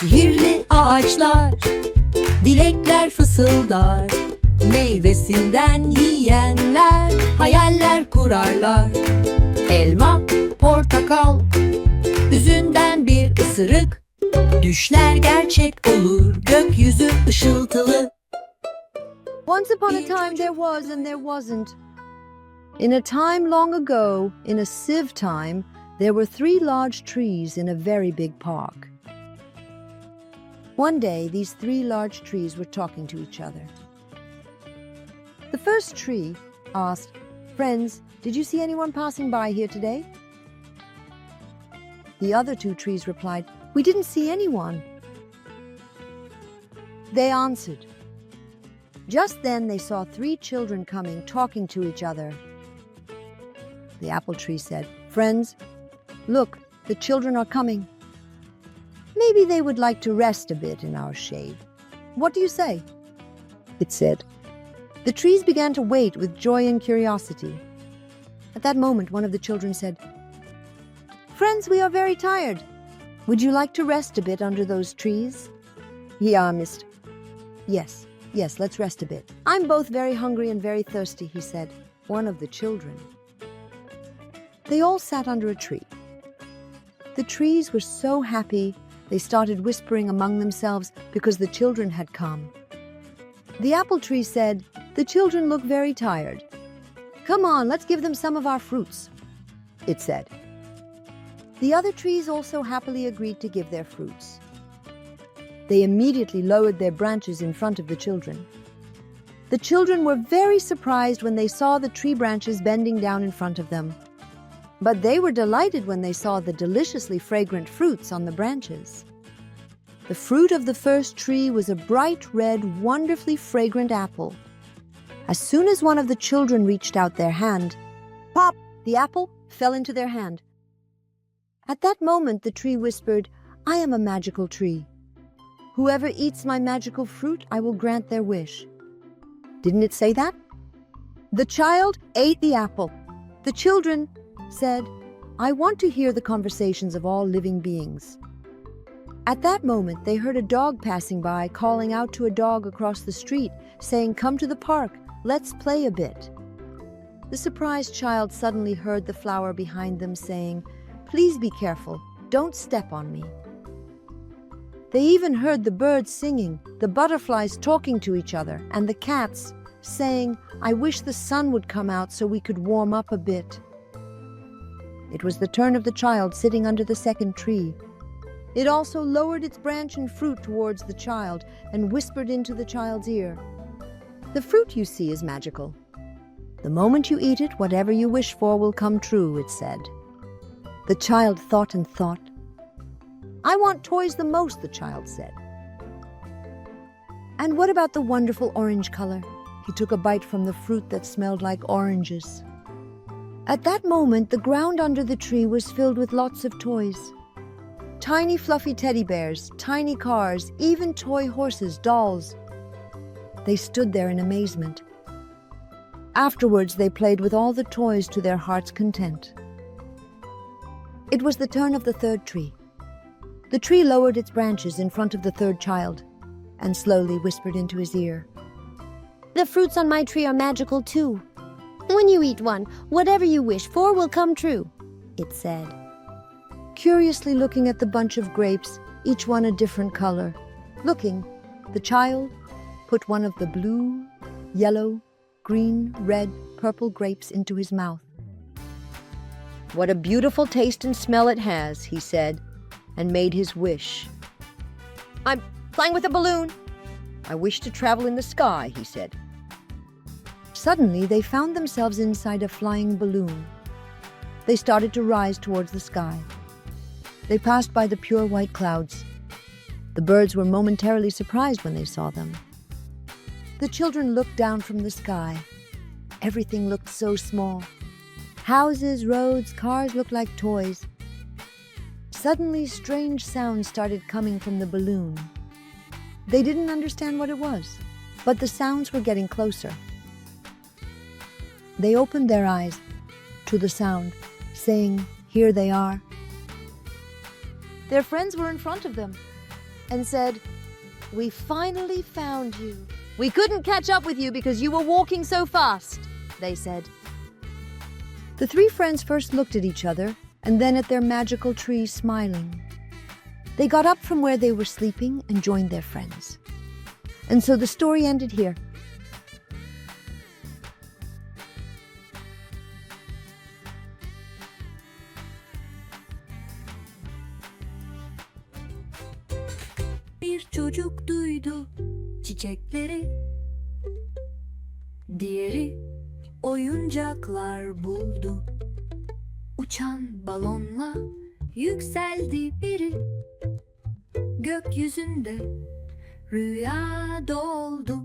Sihirli ağaçlar, dilekler fısıldar. Meyvesinden yiyenler hayaller kurarlar. Elma, portakal, üzümden bir ısırık. Düşler gerçek olur, gökyüzü ışıltılı. Once upon a time there was and there wasn't. In a time long ago, in a sieve time, there were 3 large trees in a very big park. One day, these 3 large trees were talking to each other. The first tree asked, "Friends, did you see anyone passing by here today?" The other 2 trees replied, "We didn't see anyone." They answered. Just then they saw 3 children coming, talking to each other. The apple tree said, "Friends, look, the children are coming. Maybe they would like to rest a bit in our shade. What do you say?" It said. The trees began to wait with joy and curiosity. At that moment, one of the children said, "Friends, we are very tired. Would you like to rest a bit under those trees?" Yeah, mister. Yes, let's rest a bit. I'm both very hungry and very thirsty, he said, one of the children. They all sat under a tree. The trees were so happy, they started whispering among themselves because the children had come. The apple tree said, "The children look very tired. Come on, let's give them some of our fruits," it said. The other trees also happily agreed to give their fruits. They immediately lowered their branches in front of the children. The children were very surprised when they saw the tree branches bending down in front of them. But they were delighted when they saw the deliciously fragrant fruits on the branches. The fruit of the first tree was a bright red, wonderfully fragrant apple. As soon as one of the children reached out their hand, pop, the apple fell into their hand. At that moment, the tree whispered, "I am a magical tree. Whoever eats my magical fruit, I will grant their wish." Didn't it say that? The child ate the apple. The children said, "I want to hear the conversations of all living beings." At that moment, they heard a dog passing by calling out to a dog across the street, saying, "Come to the park, let's play a bit." The surprised child suddenly heard the flower behind them saying, "Please be careful, don't step on me." They even heard the birds singing, the butterflies talking to each other, and the cats saying, "I wish the sun would come out so we could warm up a bit." It was the turn of the child sitting under the second tree. It also lowered its branch and fruit towards the child and whispered into the child's ear, "The fruit you see is magical. The moment you eat it, whatever you wish for will come true," it said. The child thought and thought. "I want toys the most," the child said. "And what about the wonderful orange color?" He took a bite from the fruit that smelled like oranges. At that moment, the ground under the tree was filled with lots of toys. Tiny fluffy teddy bears, tiny cars, even toy horses, dolls. They stood there in amazement. Afterwards, they played with all the toys to their heart's content. It was the turn of the third tree. The tree lowered its branches in front of the third child and slowly whispered into his ear, "The fruits on my tree are magical too. When you eat one, whatever you wish for will come true," it said. Curiously looking at the bunch of grapes, each one a different color. Looking, the child put one of the blue, yellow, green, red, purple grapes into his mouth. "What a beautiful taste and smell it has," he said, and made his wish. "I'm flying with a balloon. I wish to travel in the sky," he said. Suddenly, they found themselves inside a flying balloon. They started to rise towards the sky. They passed by the pure white clouds. The birds were momentarily surprised when they saw them. The children looked down from the sky. Everything looked so small. Houses, roads, cars looked like toys. Suddenly, strange sounds started coming from the balloon. They didn't understand what it was, but the sounds were getting closer. They opened their eyes to the sound, saying, "Here they are." Their friends were in front of them. and said, "We finally found you. We couldn't catch up with you because you were walking so fast," they said. The three friends first looked at each other and then at their magical tree, smiling. They got up from where they were sleeping and joined their friends. And so the story ended here. Bir çocuk duydu çiçekleri, diğeri oyuncaklar buldu. Uçan balonla yükseldi biri, gökyüzünde rüya doldu.